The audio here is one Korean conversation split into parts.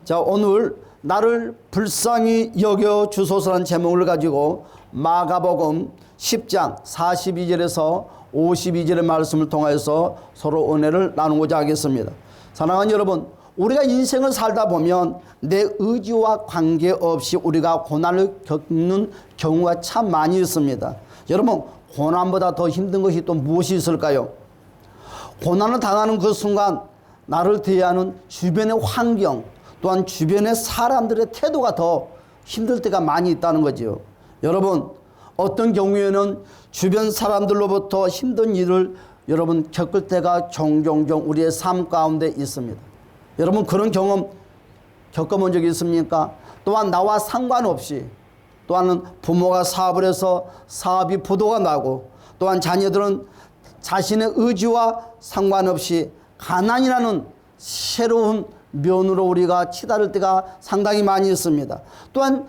자, 오늘 나를 불쌍히 여겨 주소서라는 제목을 가지고 마가복음 10장 42절에서 52절의 말씀을 통해서 서로 은혜를 나누고자 하겠습니다. 사랑하는 여러분, 우리가 인생을 살다 보면 내 의지와 관계없이 우리가 고난을 겪는 경우가 참 많이 있습니다. 여러분, 고난보다 더 힘든 것이 또 무엇이 있을까요? 고난을 당하는 그 순간 나를 대하는 주변의 환경, 또한 주변의 사람들의 태도가 더 힘들 때가 많이 있다는 거죠. 여러분, 어떤 경우에는 주변 사람들로부터 힘든 일을 여러분 겪을 때가 종종 우리의 삶 가운데 있습니다. 여러분, 그런 경험 겪어본 적이 있습니까? 또한 나와 상관없이, 또한 부모가 사업을 해서 사업이 부도가 나고, 또한 자녀들은 자신의 의지와 상관없이 가난이라는 새로운 면으로 우리가 치달을 때가 상당히 많이 있습니다. 또한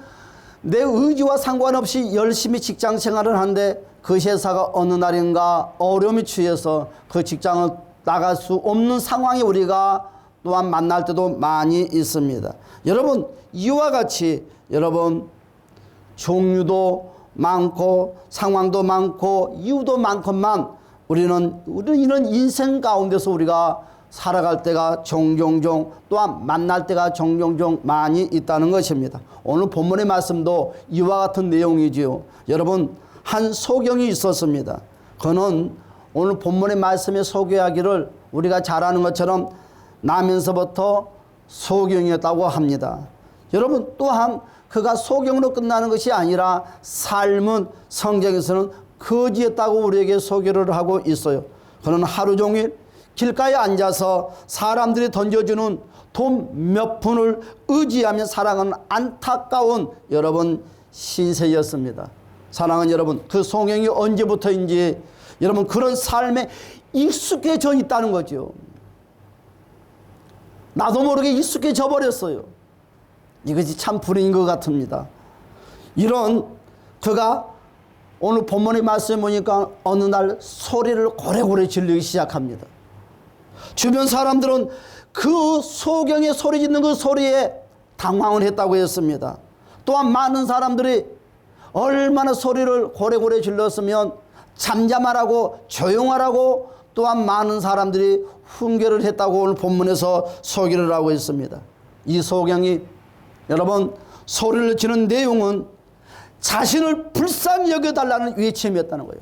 내 의지와 상관없이 열심히 직장 생활을 하는데 그 회사가 어느 날인가 어려움이 취해서 그 직장을 나갈 수 없는 상황에 우리가 또한 만날 때도 많이 있습니다. 여러분, 이와 같이 여러분 종류도 많고 상황도 많고 이유도 많건만 우리는 이런 인생 가운데서 우리가 살아갈 때가 종종 또한 만날 때가 종종 많이 있다는 것입니다. 오늘 본문의 말씀도 이와 같은 내용이지요. 여러분, 한 소경이 있었습니다. 그는 오늘 본문의 말씀에 소개하기를 우리가 잘 아는 것처럼 나면서부터 소경이었다고 합니다. 여러분, 또한 그가 소경으로 끝나는 것이 아니라 삶은 성경에서는 거지였다고 우리에게 소개를 하고 있어요. 그는 하루 종일 길가에 앉아서 사람들이 던져주는 돈 몇 푼을 의지하며 살아가는 안타까운 여러분 신세였습니다. 사랑하는 여러분, 그 소경이 언제부터인지 여러분 그런 삶에 익숙해져 있다는 거죠. 나도 모르게 익숙해져 버렸어요. 이것이 참 불행인 것 같습니다. 이런 그가 오늘 본문의 말씀에 보니까 어느 날 소리를 고래고래 지르기 시작합니다. 주변 사람들은 그 소경의 소리 짓는 그 소리에 당황을 했다고 했습니다. 또한 많은 사람들이 얼마나 소리를 고래고래 질렀으면 잠잠하라고 조용하라고 또한 많은 사람들이 훈계를 했다고 오늘 본문에서 소개를 하고 있습니다. 이 소경이 여러분 소리를 지는 내용은 자신을 불쌍히 여겨달라는 외침이었다는 거예요.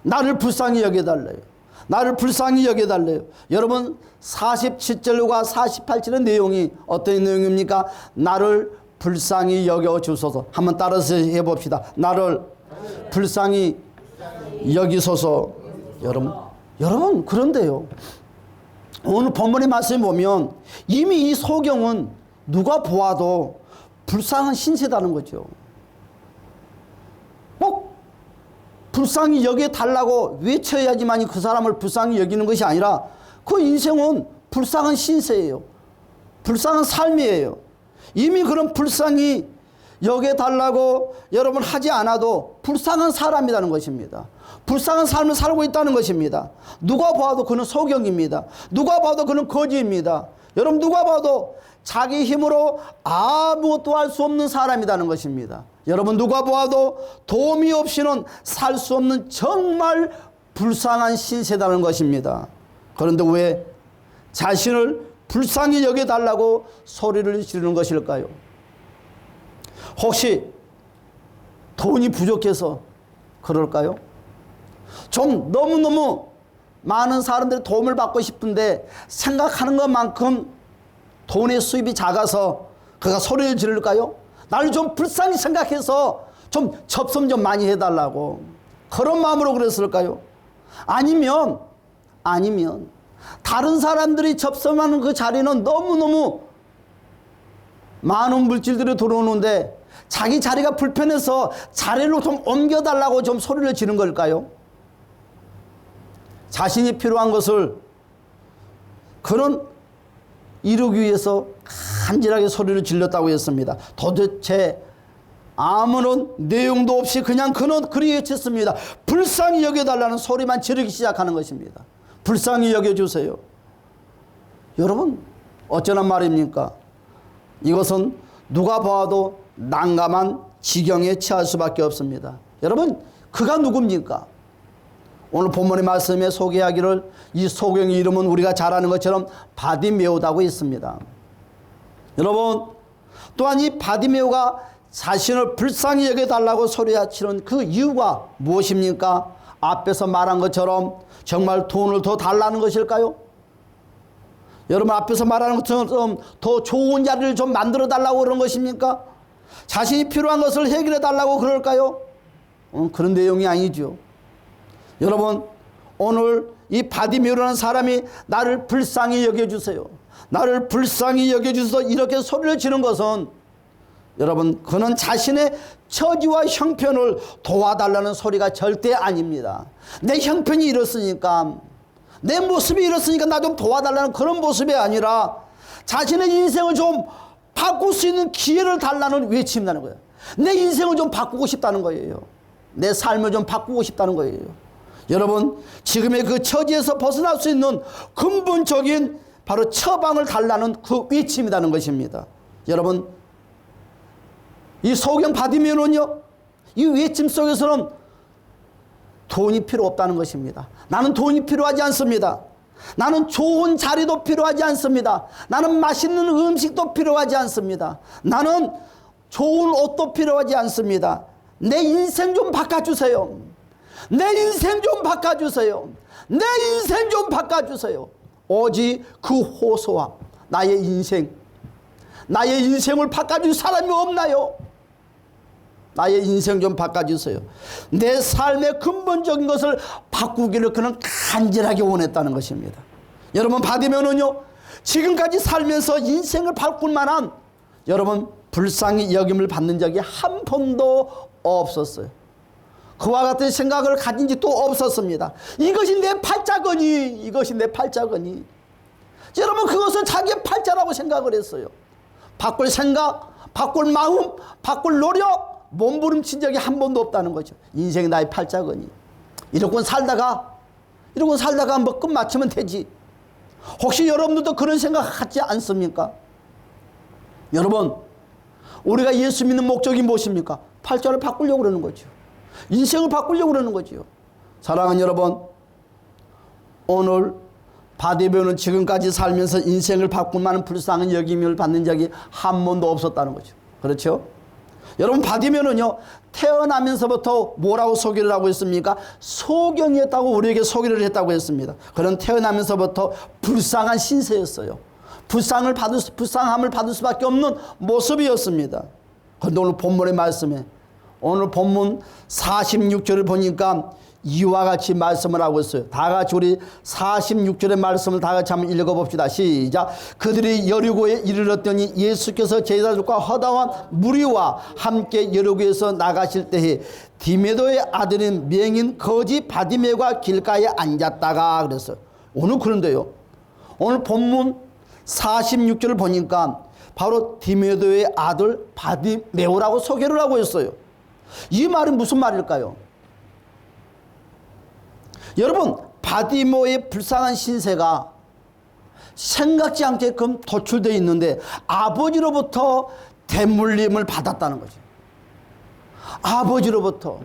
나를 불쌍히 여겨달래요. 나를 불쌍히 여겨달래요. 여러분 47절과 48절의 내용이 어떤 내용입니까? 나를 불쌍히 여겨주소서. 한번 따라서 해봅시다. 나를 불쌍히 여기소서. 여러분 그런데요, 오늘 본문의 말씀에 보면 이미 이 소경은 누가 보아도 불쌍한 신세다는 거죠. 꼭 불쌍히 여겨달라고 외쳐야지만 그 사람을 불쌍히 여기는 것이 아니라 그 인생은 불쌍한 신세예요. 불쌍한 삶이에요. 이미 그런 불쌍히 여겨달라고 여러분 하지 않아도 불쌍한 사람이라는 것입니다. 불쌍한 삶을 살고 있다는 것입니다. 누가 봐도 그는 소경입니다. 누가 봐도 그는 거지입니다. 여러분 누가 봐도 자기 힘으로 아무것도 할 수 없는 사람이라는 것입니다. 여러분 누가 보아도 도움이 없이는 살 수 없는 정말 불쌍한 신세라는 것입니다. 그런데 왜 자신을 불쌍히 여겨달라고 소리를 지르는 것일까요? 혹시 돈이 부족해서 그럴까요? 좀 너무너무 많은 사람들이 도움을 받고 싶은데 생각하는 것만큼 돈의 수입이 작아서 그가 소리를 지를까요? 나를 좀 불쌍히 생각해서 좀 접선 좀 많이 해달라고 그런 마음으로 그랬을까요? 아니면 다른 사람들이 접선하는 그 자리는 너무너무 많은 물질들이 들어오는데 자기 자리가 불편해서 자리를 좀 옮겨달라고 좀 소리를 지른 걸까요? 자신이 필요한 것을 그런 이루기 위해서 간절하게 소리를 질렀다고 했습니다. 도대체 아무런 내용도 없이 그냥 그는 그리 외쳤습니다. 불쌍히 여겨달라는 소리만 지르기 시작하는 것입니다. 불쌍히 여겨주세요. 여러분 어쩌란 말입니까? 이것은 누가 보아도 난감한 지경에 처할 수밖에 없습니다. 여러분, 그가 누굽니까? 오늘 본문의 말씀에 소개하기를 이 소경의 이름은 우리가 잘 아는 것처럼 바디메오다고 있습니다. 여러분, 또한 이 바디메오가 자신을 불쌍히 여겨달라고 소리치는 그 이유가 무엇입니까? 앞에서 말한 것처럼 정말 돈을 더 달라는 것일까요? 여러분, 앞에서 말하는 것처럼 더 좋은 자리를 좀 만들어 달라고 그런 것입니까? 자신이 필요한 것을 해결해 달라고 그럴까요? 그런 내용이 아니죠. 여러분, 오늘 이 바디메오라는 사람이 나를 불쌍히 여겨주세요, 나를 불쌍히 여겨주셔서 이렇게 소리를 지른 것은 여러분, 그는 자신의 처지와 형편을 도와달라는 소리가 절대 아닙니다. 내 형편이 이렇으니까, 내 모습이 이렇으니까 나 좀 도와달라는 그런 모습이 아니라 자신의 인생을 좀 바꿀 수 있는 기회를 달라는 외침이라는 거예요. 내 인생을 좀 바꾸고 싶다는 거예요. 내 삶을 좀 바꾸고 싶다는 거예요. 여러분, 지금의 그 처지에서 벗어날 수 있는 근본적인 바로 처방을 달라는 그 외침이라는 것입니다. 여러분, 이 소경 바디메오는요, 이 외침 속에서는 돈이 필요 없다는 것입니다. 나는 돈이 필요하지 않습니다. 나는 좋은 자리도 필요하지 않습니다. 나는 맛있는 음식도 필요하지 않습니다. 나는 좋은 옷도 필요하지 않습니다. 내 인생 좀 바꿔주세요. 내 인생 좀 바꿔주세요. 내 인생 좀 바꿔주세요. 오직 그 호소와 나의 인생을 바꿔줄 사람이 없나요? 나의 인생 좀 바꿔주세요. 내 삶의 근본적인 것을 바꾸기를 그는 간절하게 원했다는 것입니다. 여러분, 바디메오는요, 지금까지 살면서 인생을 바꿀 만한 여러분 불쌍히 여김을 받는 적이 한 번도 없었어요. 그와 같은 생각을 가진 적도 없었습니다. 이것이 내 팔자거니, 이것이 내 팔자거니. 여러분, 그것은 자기의 팔자라고 생각을 했어요. 바꿀 생각, 바꿀 마음, 바꿀 노력, 몸부림친 적이 한 번도 없다는 거죠. 인생이 나의 팔자거니. 이러고 살다가 뭐 끝 맞추면 되지. 혹시 여러분들도 그런 생각 하지 않습니까? 여러분, 우리가 예수 믿는 목적이 무엇입니까? 팔자를 바꾸려고 그러는 거죠. 인생을 바꾸려고 그러는 거죠. 사랑하는 여러분, 오늘 바디메오는 지금까지 살면서 인생을 바꿀 만한 불쌍한 여김을 받는 적이 한 번도 없었다는 거죠. 그렇죠? 여러분, 바디메오는요, 태어나면서부터 뭐라고 소개를 하고 있습니까? 소경이었다고 우리에게 소개를 했다고 했습니다. 그는 태어나면서부터 불쌍한 신세였어요. 불쌍함을 받을 수밖에 없는 모습이었습니다. 그런데 오늘 본문의 말씀에, 오늘 본문 46절을 보니까 이와 같이 말씀을 하고 있어요. 다 같이 우리 46절의 말씀을 다 같이 한번 읽어봅시다. 시작. 그들이 여리고에 이르렀더니 예수께서 제자들과 허다한 무리와 함께 여리고에서 나가실 때에 디메도의 아들인 맹인 거지 바디메오가 길가에 앉았다가 그랬어요. 오늘 그런데요, 오늘 본문 46절을 보니까 바로 디메도의 아들 바디메오라고 소개를 하고 있어요. 이 말은 무슨 말일까요? 여러분, 바디메오의 불쌍한 신세가 생각지 않게끔 도출되어 있는데 아버지로부터 대물림을 받았다는 거죠. 아버지로부터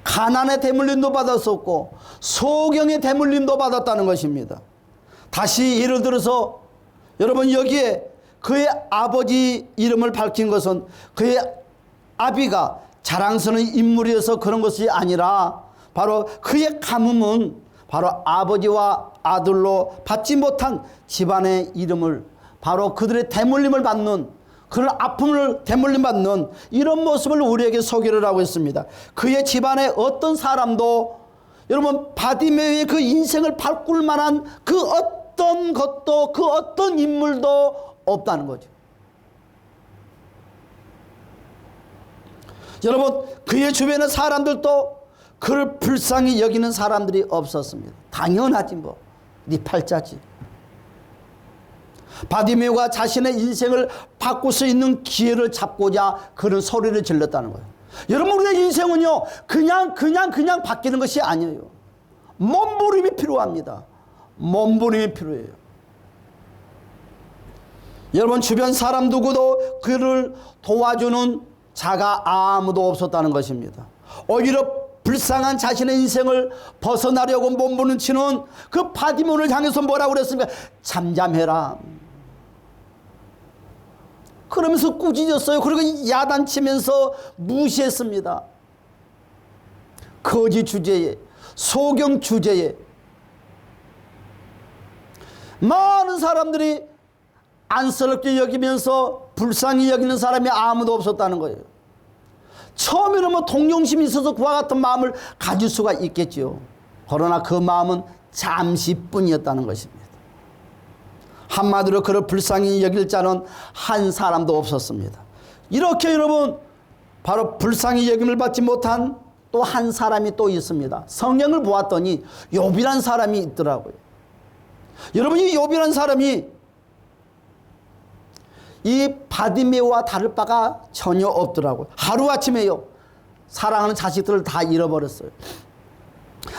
가난의 대물림도 받았었고 소경의 대물림도 받았다는 것입니다. 다시 예를 들어서 여러분, 여기에 그의 아버지 이름을 밝힌 것은 그의 아비가 자랑스러운 인물이어서 그런 것이 아니라 바로 그의 가뭄은 바로 아버지와 아들로 받지 못한 집안의 이름을, 바로 그들의 대물림을 받는, 그런 아픔을 대물림 받는 이런 모습을 우리에게 소개를 하고 있습니다. 그의 집안의 어떤 사람도 여러분 바디메오의 그 인생을 바꿀 만한 그 어떤 것도, 그 어떤 인물도 없다는 거죠. 여러분, 그의 주변의 사람들도 그를 불쌍히 여기는 사람들이 없었습니다. 당연하지 뭐, 네 팔자지. 바디메오가 자신의 인생을 바꿀 수 있는 기회를 잡고자 그런 소리를 질렀다는 거예요. 여러분, 우리의 인생은요 그냥 바뀌는 것이 아니에요. 몸부림이 필요합니다. 몸부림이 필요해요. 여러분 주변 사람 누구도 그를 도와주는 자가 아무도 없었다는 것입니다. 오히려 불쌍한 자신의 인생을 벗어나려고 몸부림치는 그 바디몬을 향해서 뭐라고 그랬습니까? 잠잠해라. 그러면서 꾸짖었어요. 그리고 야단치면서 무시했습니다. 거짓 주제에, 소경 주제에 많은 사람들이 안쓰럽게 여기면서 불쌍히 여기는 사람이 아무도 없었다는 거예요. 처음에는 뭐 동정심이 있어서 그와 같은 마음을 가질 수가 있겠지요. 그러나 그 마음은 잠시뿐이었다는 것입니다. 한마디로 그를 불쌍히 여길 자는 한 사람도 없었습니다. 이렇게 여러분 바로 불쌍히 여김을 받지 못한 또 한 사람이 또 있습니다. 성경을 보았더니 욥이란 사람이 있더라고요. 여러분 이 욥이란 사람이 이 바디메오와 다를 바가 전혀 없더라고요. 하루아침에요. 사랑하는 자식들을 다 잃어버렸어요.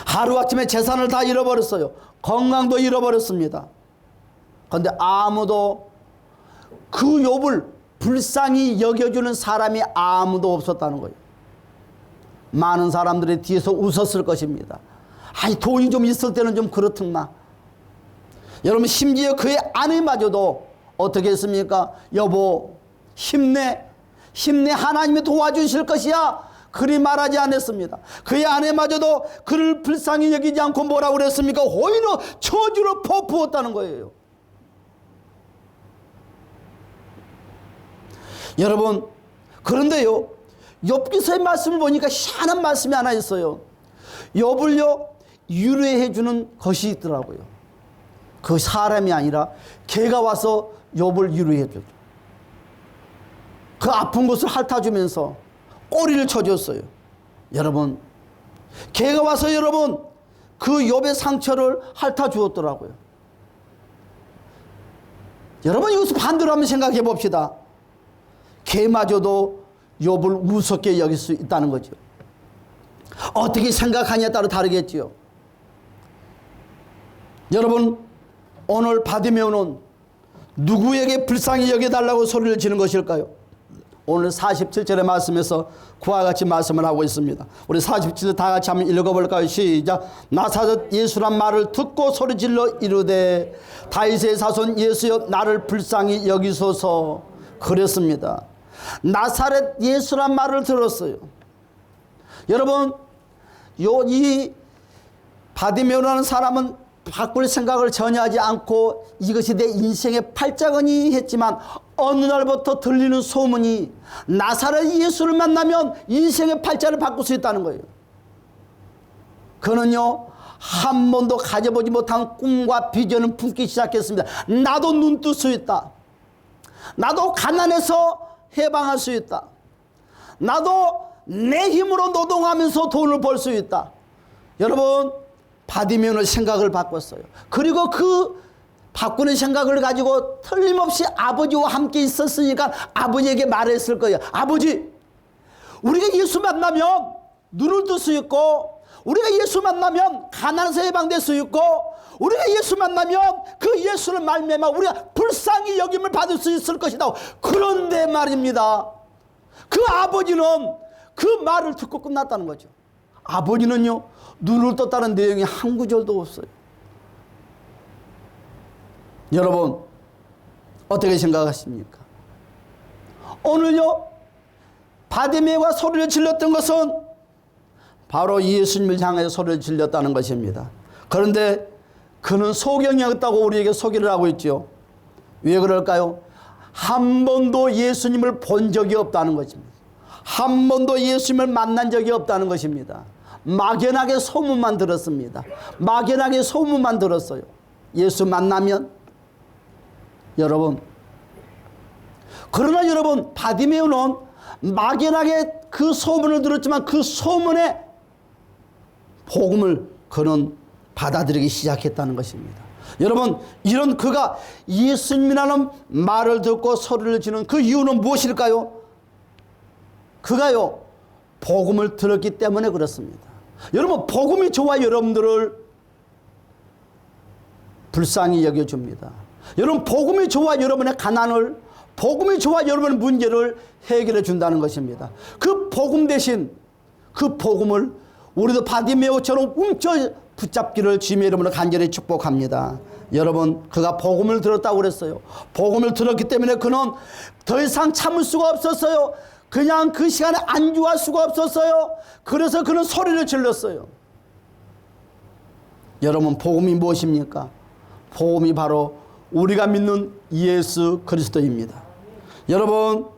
하루아침에 재산을 다 잃어버렸어요. 건강도 잃어버렸습니다. 그런데 아무도 그 욥을 불쌍히 여겨주는 사람이 아무도 없었다는 거예요. 많은 사람들이 뒤에서 웃었을 것입니다. 아이 돈이 좀 있을 때는 좀 그렇든가. 여러분 심지어 그의 아내마저도 어떻게 했습니까? 여보 힘내 하나님이 도와주실 것이야 그리 말하지 않았습니다. 그의 아내마저도 그를 불쌍히 여기지 않고 뭐라고 그랬습니까? 오히려 저주로 퍼부었다는 거예요. 여러분 그런데요 욥기서의 말씀을 보니까 희한한 말씀이 하나 있어요. 욥을요 유래해 주는 것이 있더라고요. 그 사람이 아니라 개가 와서 욥을 유래해 줬죠. 그 아픈 곳을 핥아주면서 꼬리를 쳐줬어요. 여러분 개가 와서 여러분 그 욥의 상처를 핥아주었더라고요. 여러분 이것을 반대로 한번 생각해 봅시다. 개마저도 욥을 우습게 여길 수 있다는 거죠. 어떻게 생각하냐에 따라 다르겠지요. 여러분 오늘 바디메오는 누구에게 불쌍히 여겨달라고 소리를 지는 것일까요? 오늘 47절의 말씀에서 그와 같이 말씀을 하고 있습니다. 우리 47절 다 같이 한번 읽어볼까요? 시작. 나사렛 예수란 말을 듣고 소리질러 이르되 다윗의 자손 예수여 나를 불쌍히 여기소서 그랬습니다. 나사렛 예수란 말을 들었어요. 여러분 이 바디메오라는 사람은 바꿀 생각을 전혀 하지 않고 이것이 내 인생의 팔자거니 했지만 어느 날부터 들리는 소문이 나사렛 예수를 만나면 인생의 팔자를 바꿀 수 있다는 거예요. 그는요 한 번도 가져보지 못한 꿈과 비전을 품기 시작했습니다. 나도 눈 뜰 수 있다. 나도 가난해서 해방할 수 있다. 나도 내 힘으로 노동하면서 돈을 벌 수 있다. 여러분 바디메오는 생각을 바꿨어요. 그리고 그 바꾸는 생각을 가지고 틀림없이 아버지와 함께 있었으니까 아버지에게 말했을 거예요. 아버지 우리가 예수 만나면 눈을 뜰 수 있고 우리가 예수 만나면 가난에서 해방될 수 있고 우리가 예수 만나면 그 예수를 말미암아 우리가 불쌍히 여김을 받을 수 있을 것이다. 그런데 말입니다. 그 아버지는 그 말을 듣고 끝났다는 거죠. 아버지는요 눈을 떴다는 내용이 한 구절도 없어요. 여러분 어떻게 생각하십니까? 오늘요 바디메오가 소리를 질렀던 것은 바로 예수님을 향해 소리를 질렀다는 것입니다. 그런데 그는 소경이었다고 우리에게 소개를 하고 있죠. 왜 그럴까요? 한 번도 예수님을 본 적이 없다는 것입니다. 한 번도 예수님을 만난 적이 없다는 것입니다. 막연하게 소문만 들었습니다. 막연하게 소문만 들었어요. 예수 만나면 여러분 그러나 여러분 바디메오는 막연하게 그 소문을 들었지만 그 소문에 복음을 그는 받아들이기 시작했다는 것입니다. 여러분 이런 그가 예수님이라는 말을 듣고 소리를 지는 그 이유는 무엇일까요? 그가요 복음을 들었기 때문에 그렇습니다. 여러분 복음이 저와 여러분들을 불쌍히 여겨줍니다. 여러분, 복음이 좋아 여러분의 가난을, 복음이 좋아 여러분의 문제를 해결해 준다는 것입니다. 그 복음 대신 그 복음을 우리도 바디메오처럼 움켜 붙잡기를 주님의 이름으로 간절히 축복합니다. 여러분, 그가 복음을 들었다고 그랬어요. 복음을 들었기 때문에 그는 더 이상 참을 수가 없었어요. 그냥 그 시간에 안주할 수가 없었어요. 그래서 그는 소리를 질렀어요. 여러분, 복음이 무엇입니까? 복음이 바로 우리가 믿는 예수 그리스도입니다. 여러분,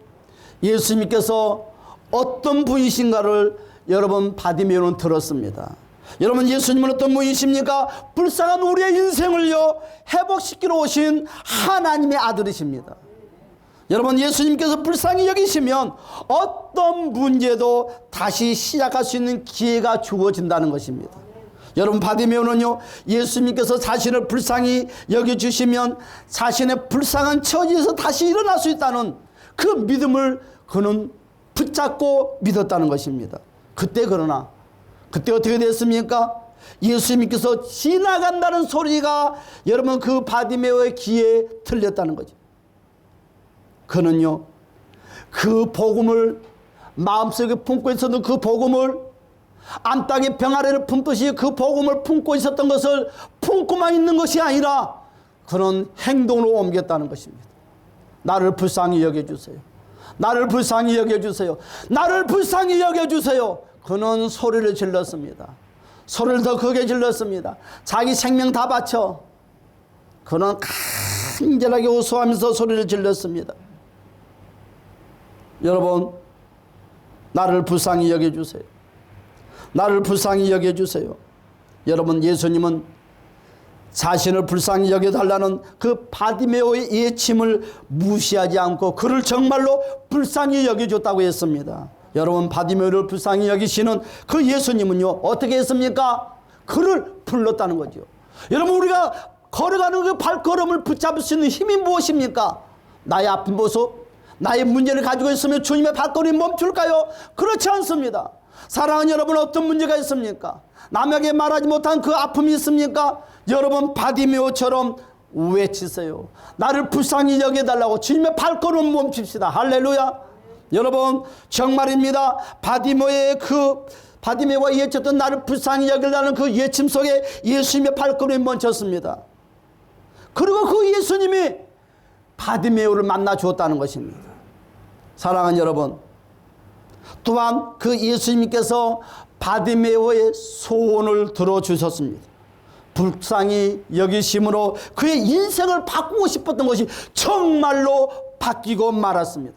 예수님께서 어떤 분이신가를 여러분 바디메오는 들었습니다. 여러분, 예수님은 어떤 분이십니까? 불쌍한 우리의 인생을요 회복시키러 오신 하나님의 아들이십니다. 여러분, 예수님께서 불쌍히 여기시면 어떤 문제도 다시 시작할 수 있는 기회가 주어진다는 것입니다. 여러분, 바디메오는요 예수님께서 자신을 불쌍히 여겨주시면 자신의 불쌍한 처지에서 다시 일어날 수 있다는 그 믿음을 그는 붙잡고 믿었다는 것입니다. 그러나 그때 어떻게 됐습니까? 예수님께서 지나간다는 소리가 여러분 그 바디메오의 귀에 들렸다는 거죠. 그는요 그 복음을 마음속에 품고 있었던 그 복음을 암땅에 병아리를 품듯이 그 복음을 품고 있었던 것을 품고만 있는 것이 아니라 그는 행동으로 옮겼다는 것입니다. 나를 불쌍히 여겨주세요. 나를 불쌍히 여겨주세요. 나를 불쌍히 여겨주세요. 그는 소리를 질렀습니다. 소리를 더 크게 질렀습니다. 자기 생명 다 바쳐 그는 간절하게 호소하면서 소리를 질렀습니다. 여러분, 나를 불쌍히 여겨주세요. 나를 불쌍히 여겨주세요. 여러분, 예수님은 자신을 불쌍히 여겨달라는 그 바디메오의 예침을 무시하지 않고 그를 정말로 불쌍히 여겨줬다고 했습니다. 여러분, 바디메오를 불쌍히 여기시는 그 예수님은요 어떻게 했습니까? 그를 불렀다는 거죠. 여러분, 우리가 걸어가는 그 발걸음을 붙잡을 수 있는 힘이 무엇입니까? 나의 아픈 모습, 나의 문제를 가지고 있으면 주님의 발걸음이 멈출까요? 그렇지 않습니다. 사랑하는 여러분, 어떤 문제가 있습니까? 남에게 말하지 못한 그 아픔이 있습니까? 여러분, 바디메오처럼 외치세요. 나를 불쌍히 여겨달라고 주님의 발걸음 멈춥시다. 할렐루야. 여러분, 정말입니다. 바디메오가 외쳤던 나를 불쌍히 여기라는 그 외침 속에 예수님의 발걸음이 멈췄습니다. 그리고 그 예수님이 바디메오를 만나 주었다는 것입니다. 사랑하는 여러분, 또한 그 예수님께서 바디메오의 소원을 들어주셨습니다. 불쌍히 여기심으로 그의 인생을 바꾸고 싶었던 것이 정말로 바뀌고 말았습니다.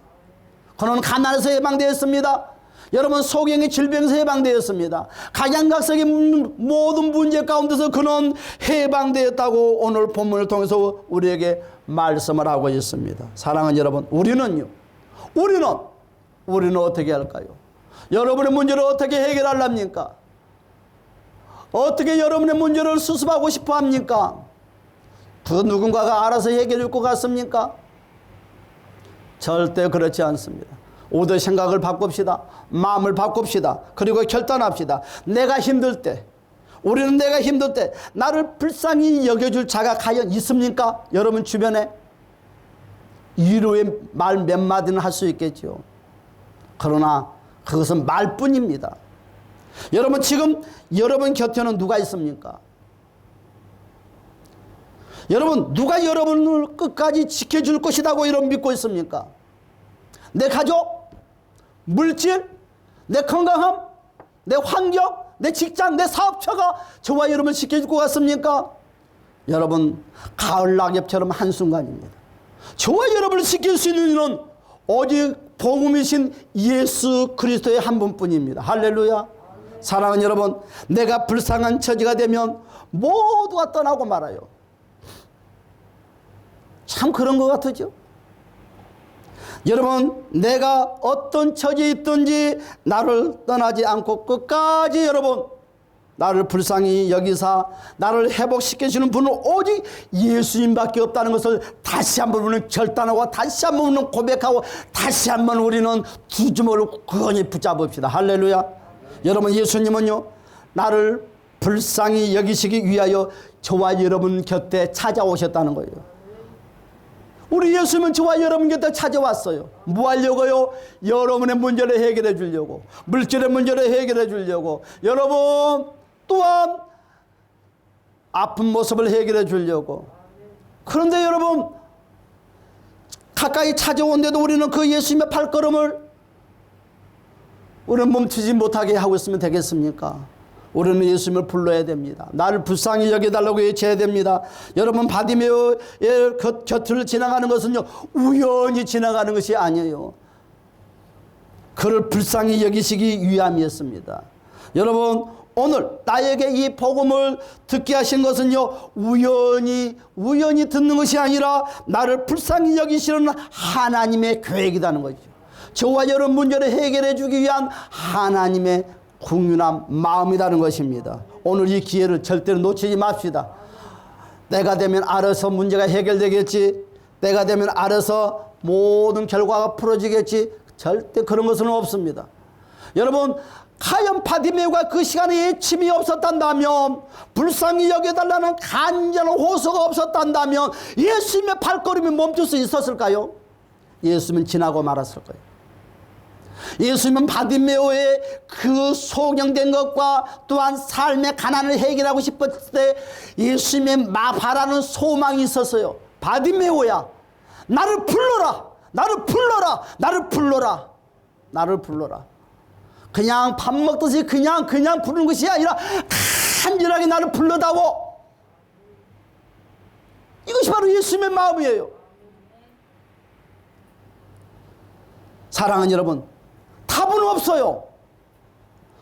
그는 가난에서 해방되었습니다. 여러분, 소경의 질병에서 해방되었습니다. 각양각색의 모든 문제 가운데서 그는 해방되었다고 오늘 본문을 통해서 우리에게 말씀을 하고 있습니다. 사랑하는 여러분, 우리는 어떻게 할까요? 여러분의 문제를 어떻게 해결하렵니까? 어떻게 여러분의 문제를 수습하고 싶어 합니까? 그 누군가가 알아서 해결해 줄 것 같습니까? 절대 그렇지 않습니다. 오늘 생각을 바꿉시다. 마음을 바꿉시다. 그리고 결단합시다. 내가 힘들 때, 우리는 내가 힘들 때 나를 불쌍히 여겨줄 자가 과연 있습니까? 여러분 주변에 위로의 말 몇 마디는 할 수 있겠죠. 그러나 그것은 말뿐입니다. 여러분, 지금 여러분 곁에는 누가 있습니까? 여러분, 누가 여러분을 끝까지 지켜줄 것이라고 여러분 믿고 있습니까? 내 가족, 물질, 내 건강함, 내 환경, 내 직장, 내 사업처가 저와 여러분을 지켜줄 것 같습니까? 여러분, 가을 낙엽처럼 한순간입니다. 저와 여러분을 지킬 수 있는 이는 오직 복음이신 예수 그리스도의 한 분뿐입니다. 할렐루야. 사랑하는 여러분, 내가 불쌍한 처지가 되면 모두가 떠나고 말아요. 참 그런 것 같으죠? 여러분, 내가 어떤 처지에 있든지 나를 떠나지 않고 끝까지 여러분 나를 불쌍히 여기사 나를 회복시켜주는 분은 오직 예수님밖에 없다는 것을 다시 한번 우리는 결단하고 다시 한번 우리는 고백하고 다시 한번 우리는 두 주먹을 굳건히 붙잡읍시다. 할렐루야. 여러분, 예수님은요 나를 불쌍히 여기시기 위하여 저와 여러분 곁에 찾아오셨다는 거예요. 우리 예수님은 저와 여러분 곁에 찾아왔어요. 뭐 하려고요? 여러분의 문제를 해결해 주려고, 물질의 문제를 해결해 주려고, 여러분 또한 아픈 모습을 해결해 주려고. 그런데 여러분, 가까이 찾아온데도 우리는 그 예수님의 발걸음을 우리는 멈추지 못하게 하고 있으면 되겠습니까? 우리는 예수님을 불러야 됩니다. 나를 불쌍히 여겨달라고 외쳐야 됩니다. 여러분, 바디메오의 곁을 지나가는 것은요, 우연히 지나가는 것이 아니에요. 그를 불쌍히 여기시기 위함이었습니다. 여러분, 오늘 나에게 이 복음을 듣게 하신 것은요, 우연히 듣는 것이 아니라 나를 불쌍히 여기시는 하나님의 계획이라는 거죠. 저와 여러분 문제를 해결해 주기 위한 하나님의 국률한 마음이라는 것입니다. 오늘 이 기회를 절대로 놓치지 맙시다. 때가 되면 알아서 문제가 해결되겠지, 때가 되면 알아서 모든 결과가 풀어지겠지, 절대 그런 것은 없습니다. 여러분, 과연 바디메오가 그 시간에 예침이 없었단다면, 불쌍히 여겨달라는 간절한 호소가 없었단다면 예수님의 발걸음이 멈출 수 있었을까요? 예수님은 지나고 말았을 거예요. 예수님은 바디메오의 그 소경된 것과 또한 삶의 가난을 해결하고 싶었을 때 예수님의 바라는 소망이 있었어요. 바디메오야, 나를 불러라, 나를 불러라, 나를 불러라, 나를 불러라. 그냥 밥 먹듯이 그냥 부르는 것이 아니라 간절하게 나를 불러다오. 이것이 바로 예수님의 마음이에요. 사랑하는 여러분, 답은 없어요.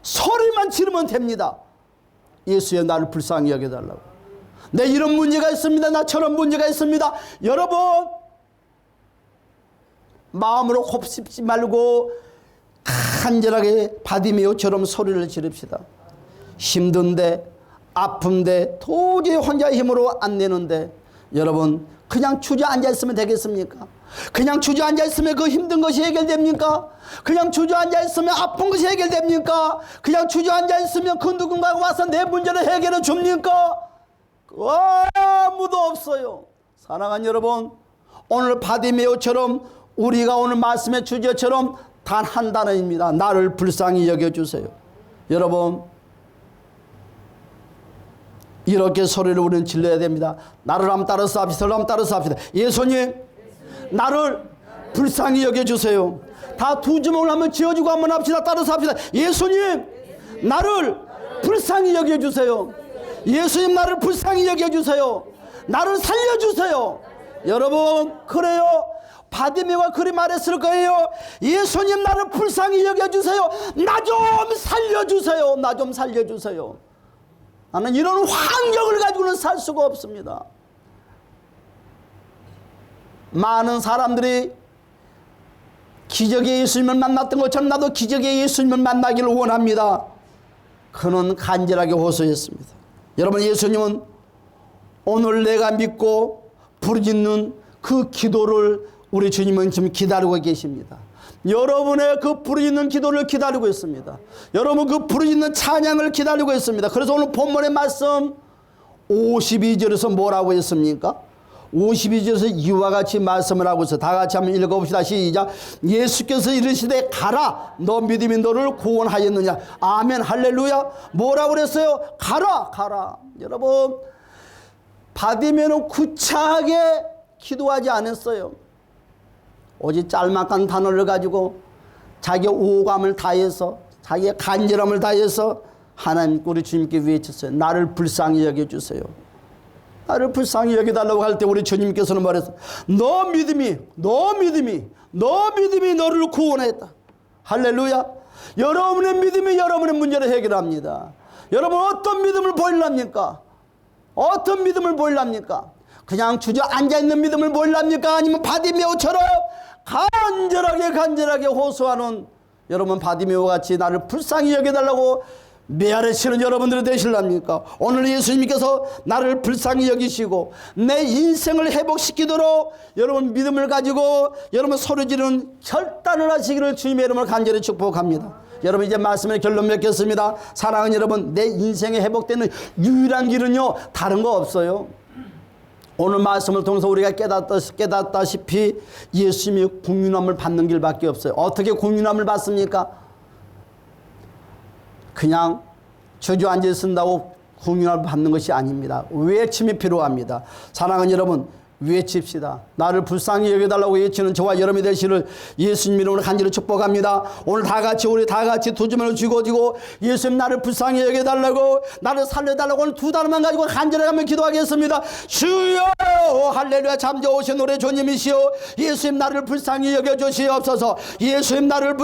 소리만 지르면 됩니다. 예수여, 나를 불쌍히 여겨달라고. 내 이런 문제가 있습니다, 나 저런 문제가 있습니다. 여러분, 마음으로 곱씹지 말고 간절하게 바디메오처럼 소리를 지릅시다. 힘든데, 아픈데, 도저히 혼자 힘으로 안 내는데, 여러분, 그냥 주저앉아 있으면 되겠습니까? 그냥 주저앉아 있으면 그 힘든 것이 해결됩니까? 그냥 주저앉아 있으면 아픈 것이 해결됩니까? 그냥 주저앉아 있으면 그 누군가가 와서 내 문제를 해결해 줍니까? 아무도 없어요. 사랑하는 여러분, 오늘 바디메오처럼 우리가 오늘 말씀의 주제처럼 단 한 단어입니다. 나를 불쌍히 여겨주세요. 여러분, 이렇게 소리를 우리는 질러야 됩니다. 나를 한번 따라서 합시다. 한번 따라서 합시다. 예수님, 나를 불쌍히 여겨주세요. 다 두 주먹을 한번 쥐어주고 한번 합시다. 따라서 합시다. 예수님, 나를 불쌍히 여겨주세요. 예수님, 나를 불쌍히 여겨주세요. 나를 살려주세요. 여러분, 그래요. 바디메오가 그리 말했을 거예요. 예수님, 나를 불쌍히 여겨주세요. 나 좀 살려주세요. 나 좀 살려주세요. 나는 이런 환경을 가지고는 살 수가 없습니다. 많은 사람들이 기적의 예수님을 만났던 것처럼 나도 기적의 예수님을 만나기를 원합니다. 그는 간절하게 호소했습니다. 여러분, 예수님은 오늘 내가 믿고 부르짖는 그 기도를 우리 주님은 지금 기다리고 계십니다. 여러분의 그 부르짖는 기도를 기다리고 있습니다. 여러분 그 부르짖는 찬양을 기다리고 있습니다. 그래서 오늘 본문의 말씀 52절에서 뭐라고 했습니까? 52절에서 이와 같이 말씀을 하고 있어요. 다 같이 한번 읽어봅시다. 시작. 예수께서 이르시되 가라, 너 믿음이 너를 구원하였느냐. 아멘, 할렐루야. 뭐라고 그랬어요? 가라, 가라. 여러분, 바디메오는 구차하게 기도하지 않았어요. 오직 짤막한 단어를 가지고 자기의 오감을 다해서, 자기의 간절함을 다해서 하나님 우리 주님께 외쳤어요. 나를 불쌍히 여겨주세요. 나를 불쌍히 여겨달라고 할 때 우리 주님께서는 말했어요. 너 믿음이 너를 구원했다. 할렐루야. 여러분의 믿음이 여러분의 문제를 해결합니다. 여러분 어떤 믿음을 보일랍니까? 어떤 믿음을 보일랍니까? 그냥 주저앉아있는 믿음을 보일랍니까? 아니면 바디메오처럼 간절하게 호소하는 여러분 바디메오 같이 나를 불쌍히 여겨달라고 메아리치는 여러분들이 되실랍니까? 오늘 예수님께서 나를 불쌍히 여기시고 내 인생을 회복시키도록 여러분 믿음을 가지고 여러분 소리지르는 결단을 하시기를 주님의 이름으로 간절히 축복합니다. 여러분 이제 말씀의 결론 맺겠습니다. 사랑하는 여러분, 내 인생이 회복되는 유일한 길은요 다른 거 없어요. 오늘 말씀을 통해서 우리가 깨닫다시피 예수님이 국민함을 받는 길밖에 없어요. 어떻게 국민함을 받습니까? 그냥 주저앉아 있는다고 국민함을 받는 것이 아닙니다. 외침이 필요합니다. 사랑하는 여러분, 외칩시다. 나를 불쌍히 여겨달라고 외치는 저와 여러분이 되시를 예수님 이름으로 간절히 축복합니다. 오늘 우리 다 같이 두 주문을 쥐고 예수님 나를 불쌍히 여겨달라고, 나를 살려달라고 오늘 두 단어만 가지고 간절히 가면 기도하겠습니다. 주여 할렐루야. 잠재우신 우리 주님이시여, 예수님 나를 불쌍히 여겨주시옵소서. 예수님 나를